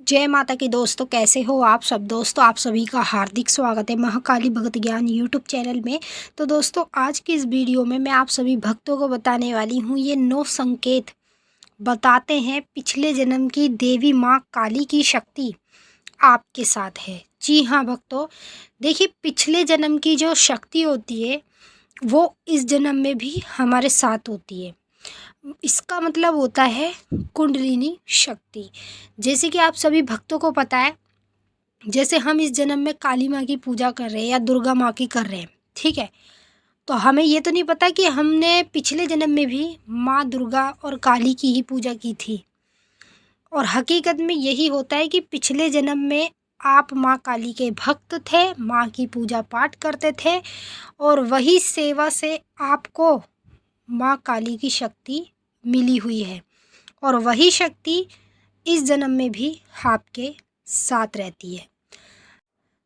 जय माता की दोस्तों, कैसे हो आप सब। दोस्तों आप सभी का हार्दिक स्वागत है महाकाली भगत ज्ञान यूट्यूब चैनल में। तो दोस्तों आज की इस वीडियो में मैं आप सभी भक्तों को बताने वाली हूँ, ये 9 संकेत बताते हैं पिछले जन्म की देवी माँ काली की शक्ति आपके साथ है। जी हाँ भक्तों, देखिए पिछले जन्म की जो शक्ति होती है वो इस जन्म में भी हमारे साथ होती है। इसका मतलब होता है कुंडलिनी शक्ति। जैसे कि आप सभी भक्तों को पता है, जैसे हम इस जन्म में काली माँ की पूजा कर रहे हैं या दुर्गा माँ की कर रहे हैं, ठीक है। तो हमें ये तो नहीं पता कि हमने पिछले जन्म में भी माँ दुर्गा और काली की ही पूजा की थी। और हकीकत में यही होता है कि पिछले जन्म में आप माँ काली के भक्त थे, माँ की पूजा पाठ करते थे और वही सेवा से आपको माँ काली की शक्ति मिली हुई है। और वही शक्ति इस जन्म में भी आपके साथ रहती है।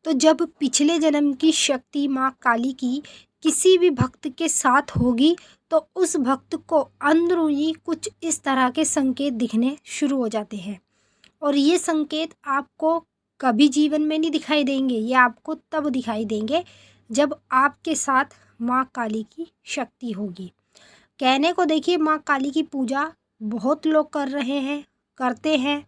तो जब पिछले जन्म की शक्ति माँ काली की किसी भी भक्त के साथ होगी तो उस भक्त को अंदरूनी कुछ इस तरह के संकेत दिखने शुरू हो जाते हैं। और ये संकेत आपको कभी जीवन में नहीं दिखाई देंगे, ये आपको तब दिखाई देंगे जब आपके साथ माँ काली की शक्ति होगी। कहने को देखिए माँ काली की पूजा बहुत लोग कर रहे हैं, करते हैं,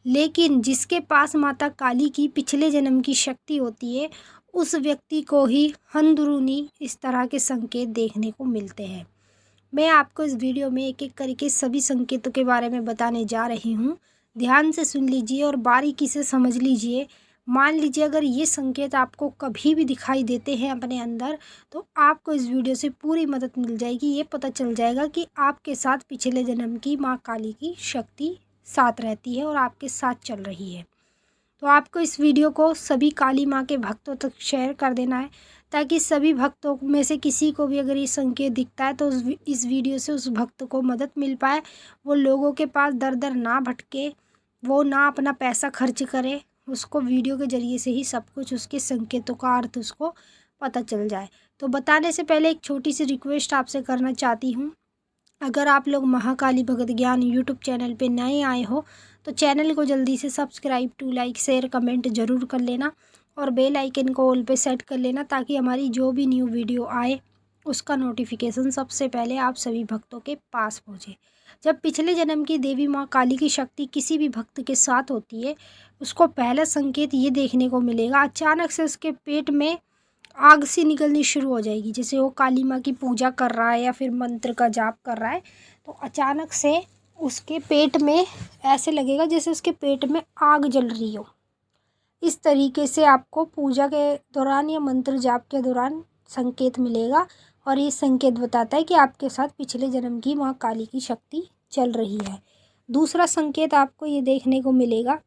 लेकिन जिसके पास माता काली की पिछले जन्म की शक्ति होती है उस व्यक्ति को ही अंदरूनी इस तरह के संकेत देखने को मिलते हैं। मैं आपको इस वीडियो में एक एक करके सभी संकेतों के बारे में बताने जा रही हूँ। ध्यान से सुन लीजिए और बारीकी से समझ लीजिए। मान लीजिए अगर ये संकेत आपको कभी भी दिखाई देते हैं अपने अंदर, तो आपको इस वीडियो से पूरी मदद मिल जाएगी। ये पता चल जाएगा कि आपके साथ पिछले जन्म की माँ काली की शक्ति साथ रहती है और आपके साथ चल रही है। तो आपको इस वीडियो को सभी काली माँ के भक्तों तक शेयर कर देना है, ताकि सभी भक्तों में से किसी को भी अगर ये संकेत दिखता है तो इस वीडियो से उस भक्त को मदद मिल पाए, वो लोगों के पास दर दर ना भटके, वो ना अपना पैसा खर्च करे, उसको वीडियो के ज़रिए से ही सब कुछ उसके संकेतों का अर्थ उसको पता चल जाए। तो बताने से पहले एक छोटी सी रिक्वेस्ट आपसे करना चाहती हूँ। अगर आप लोग महाकाली भगत ज्ञान यूट्यूब चैनल पे नए आए हो तो चैनल को जल्दी से subscribe to like share comment ज़रूर कर लेना और बेल आइकन को ऑल पे सेट कर लेना, ताकि हमारी जो भी न्यू वीडियो आए उसका नोटिफिकेशन सबसे पहले आप सभी भक्तों के पास पहुँचे। जब पिछले जन्म की देवी माँ काली की शक्ति किसी भी भक्त के साथ होती है, उसको पहला संकेत ये देखने को मिलेगा, अचानक से उसके पेट में आग सी निकलनी शुरू हो जाएगी। जैसे वो काली माँ की पूजा कर रहा है या फिर मंत्र का जाप कर रहा है, तो अचानक से उसके पेट में ऐसे लगेगा जैसे उसके पेट में आग जल रही हो। इस तरीके से आपको पूजा के दौरान या मंत्र जाप के दौरान संकेत मिलेगा और ये संकेत बताता है कि आपके साथ पिछले जन्म की माँ काली की शक्ति चल रही है। दूसरा संकेत आपको ये देखने को मिलेगा,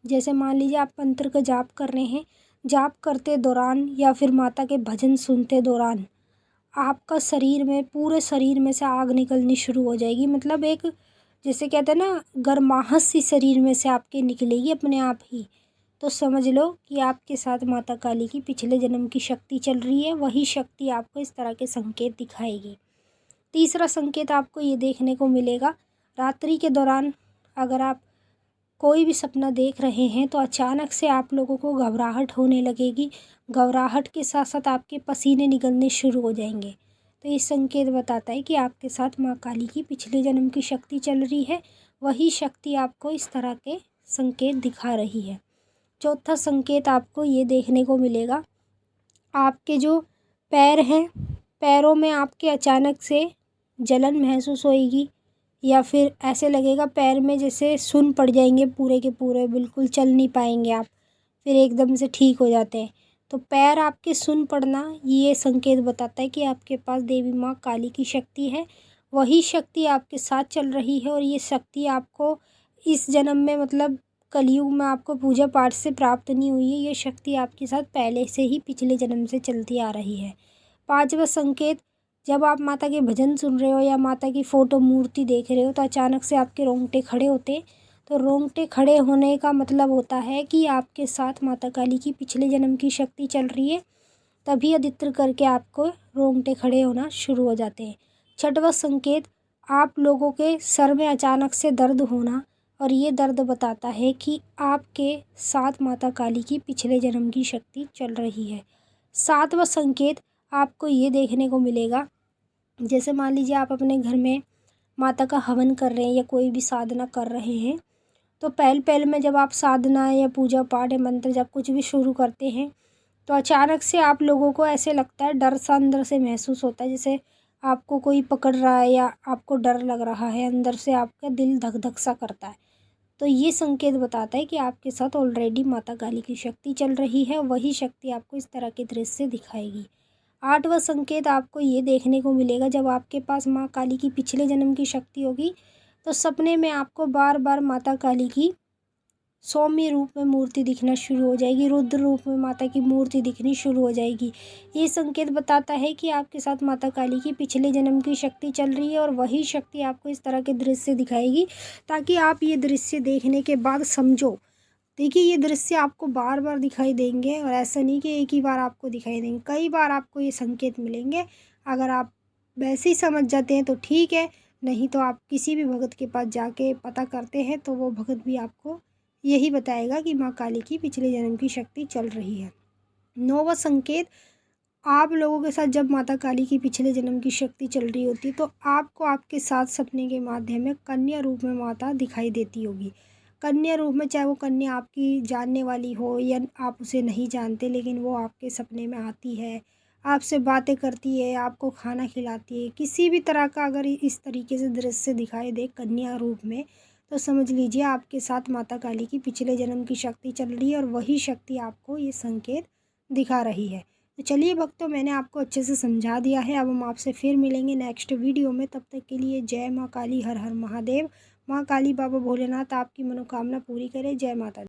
जैसे मान लीजिए आप मंत्र का जाप कर रहे हैं, जाप करते दौरान या फिर माता के भजन सुनते दौरान आपका शरीर में, पूरे शरीर में से आग निकलनी शुरू हो जाएगी। मतलब एक, जैसे कहते हैं ना, गर्माहट सी शरीर में से आपके निकलेगी अपने आप ही। तो समझ लो कि आपके साथ माता काली की पिछले जन्म की शक्ति चल रही है, वही शक्ति आपको इस तरह के संकेत दिखाएगी। तीसरा संकेत आपको ये देखने को मिलेगा, रात्रि के दौरान अगर आप कोई भी सपना देख रहे हैं तो अचानक से आप लोगों को घबराहट होने लगेगी। घबराहट के साथ साथ आपके पसीने निकलने शुरू हो जाएंगे। तो ये संकेत बताता है कि आपके साथ माँ काली की पिछले जन्म की शक्ति चल रही है, वही शक्ति आपको इस तरह के संकेत दिखा रही है। चौथा संकेत आपको ये देखने को मिलेगा, आपके जो पैर हैं, पैरों में आपके अचानक से जलन महसूस होएगी या फिर ऐसे लगेगा पैर में जैसे सुन पड़ जाएंगे पूरे के पूरे, बिल्कुल चल नहीं पाएंगे आप, फिर एकदम से ठीक हो जाते हैं। तो पैर आपके सुन पड़ना ये संकेत बताता है कि आपके पास देवी माँ काली की शक्ति है, वही शक्ति आपके साथ चल रही है। और ये शक्ति आपको इस जन्म में, मतलब कलयुग में, आपको पूजा पाठ से प्राप्त नहीं हुई है, ये शक्ति आपके साथ पहले से ही पिछले जन्म से चलती आ रही है। पांचवा संकेत, जब आप माता के भजन सुन रहे हो या माता की फ़ोटो मूर्ति देख रहे हो तो अचानक से आपके रोंगटे खड़े होते, तो रोंगटे खड़े होने का मतलब होता है कि आपके साथ माता काली की पिछले जन्म की शक्ति चल रही है, तभी अधित्र करके आपको रोंगटे खड़े होना शुरू हो जाते हैं। छठवां संकेत, आप लोगों के सर में अचानक से दर्द होना, और ये दर्द बताता है कि आपके साथ माता काली की पिछले जन्म की शक्ति चल रही है। सातवां संकेत आपको ये देखने को मिलेगा, जैसे मान लीजिए आप अपने घर में माता का हवन कर रहे हैं या कोई भी साधना कर रहे हैं, तो पहले पहले में जब आप साधना या पूजा पाठ या मंत्र जब कुछ भी शुरू करते हैं तो अचानक से आप लोगों को ऐसे लगता है, डर सा अंदर से महसूस होता है, जैसे आपको कोई पकड़ रहा है या आपको डर लग रहा है, अंदर से आपका दिल धक धक सा करता है। तो ये संकेत बताता है कि आपके साथ ऑलरेडी माता काली की शक्ति चल रही है। वही शक्ति आपको इस तरह के दृश्य दिखाएगी। आठवां संकेत आपको ये देखने को मिलेगा, जब आपके पास माँ काली की पिछले जन्म की शक्ति होगी तो सपने में आपको बार बार माता काली की सौम्य रूप में मूर्ति दिखना शुरू हो जाएगी, रुद्र रूप में माता की मूर्ति दिखनी शुरू हो जाएगी। ये संकेत बताता है कि आपके साथ माता काली की पिछले जन्म की शक्ति चल रही है और वही शक्ति आपको इस तरह के दृश्य दिखाएगी, ताकि आप ये दृश्य देखने के बाद समझो। देखिए, ये दृश्य आपको बार बार दिखाई देंगे और ऐसा नहीं कि एक ही बार आपको दिखाई देंगे, कई बार आपको ये संकेत मिलेंगे। अगर आप वैसे ही समझ जाते हैं तो ठीक है, नहीं तो आप किसी भी भगत के पास जाके पता करते हैं तो वो भगत भी आपको यही बताएगा कि माँ काली की पिछले जन्म की शक्ति चल रही है। नौवां संकेत, आप लोगों के साथ जब माता काली की पिछले जन्म की शक्ति चल रही होती तो आपको आपके साथ सपने के माध्यम में कन्या रूप में माता दिखाई देती होगी। कन्या रूप में, चाहे वो कन्या आपकी जानने वाली हो या आप उसे नहीं जानते, लेकिन वो आपके सपने में आती है, आपसे बातें करती है, आपको खाना खिलाती है। किसी भी तरह का अगर इस तरीके से दृश्य दिखाई दे कन्या रूप में, तो समझ लीजिए आपके साथ माता काली की पिछले जन्म की शक्ति चल रही है और वही शक्ति आपको ये संकेत दिखा रही है। तो चलिए भक्तों, मैंने आपको अच्छे से समझा दिया है। अब हम आपसे फिर मिलेंगे नेक्स्ट वीडियो में। तब तक के लिए जय माँ काली, हर हर महादेव। माँ काली बाबा भोलेनाथ आपकी मनोकामना पूरी करे। जय माता दी।